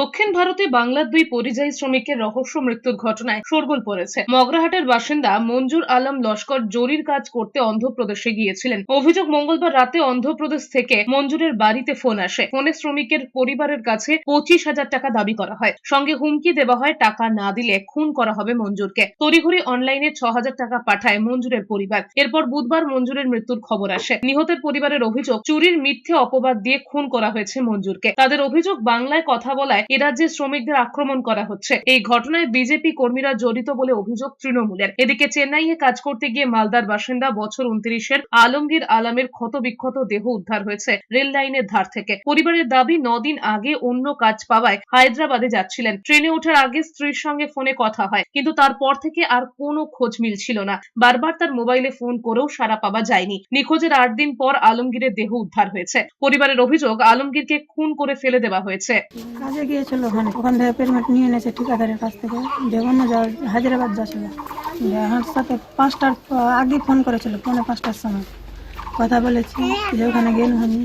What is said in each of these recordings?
দক্ষিণ ভারতে বাংলার দুই পরিযায়ী শ্রমিকের রহস্য মৃত্যুর ঘটনায় শোরগোল পড়েছে। মগরাহাটের বাসিন্দা মঞ্জুর আলম লস্কর জরির কাজ করতে অন্ধ্রপ্রদেশে গিয়েছিলেন। অভিযোগ, মঙ্গলবার রাতে অন্ধ্রপ্রদেশ থেকে মঞ্জুরের বাড়িতে ফোন আসে। ফোনে শ্রমিকের পরিবারের কাছে 25,000 টাকা দাবি করা হয়। সঙ্গে হুমকি দেওয়া হয়, টাকা না দিলে খুন করা হবে মঞ্জুরকে। তড়িঘড়ি অনলাইনে 6,000 টাকা পাঠায় মঞ্জুরের পরিবার। এরপর বুধবার মঞ্জুরের মৃত্যুর খবর আসে। নিহতের পরিবারের অভিযোগ, চুরির মিথ্যে অপবাদ দিয়ে খুন করা হয়েছে মঞ্জুরকে। তাদের অভিযোগ, বাংলায় কথা বলায় এ রাজ্যের শ্রমিকদের আক্রমণ করা হচ্ছে। এই ঘটনায় বিজেপি কর্মীরা জড়িত বলে অভিযোগ তৃণমূলের। এদিকে চেন্নাইয়ে কাজ করতে গিয়ে মালদার বাসিন্দা বছর 29-এর আলমগীর আলমের ক্ষতবিক্ষত দেহ উদ্ধার হয়েছে রেল লাইনের ধার থেকে। পরিবারের দাবি, 9 দিন আগে অন্য কাজ পাওয়ায় হায়দ্রাবাদে যাচ্ছিলেন। ট্রেনে ওঠার আগে স্ত্রীর সঙ্গে ফোনে কথা হয়, কিন্তু তারপর থেকে আর কোনো খোঁজ মিলছিল না। বারবার তার মোবাইলে ফোন করেও সাড়া পাওয়া যায়নি। নিখোঁজের 8 দিন পর আলমগীরের দেহ উদ্ধার হয়েছে। পরিবারের অভিযোগ, আলমগীরকে খুন করে ফেলে দেওয়া হয়েছে। কাজে গিয়েছিল ওখান থেকে পেমেন্ট নিয়ে এনেছে ঠিকাদারের কাছ থেকে, যেমন হায়দ্রাবাদ যাচ্ছিল। আমার সাথে 5টার আগে ফোন করেছিল, 5:45টার সময় কথা বলেছি যে ওখানে গেলাম আমি।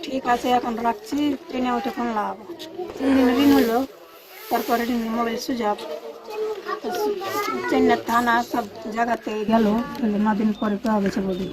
ঠিক আছে, এখন রাখছি, ট্রেনে উঠে ফোন লাগাবো। 3 দিন রিং হলো, তারপরে ring mobile switch off. Chennai থানা সব জায়গাতে গেল, 9 দিন পরে পাওয়া গেছে বলে।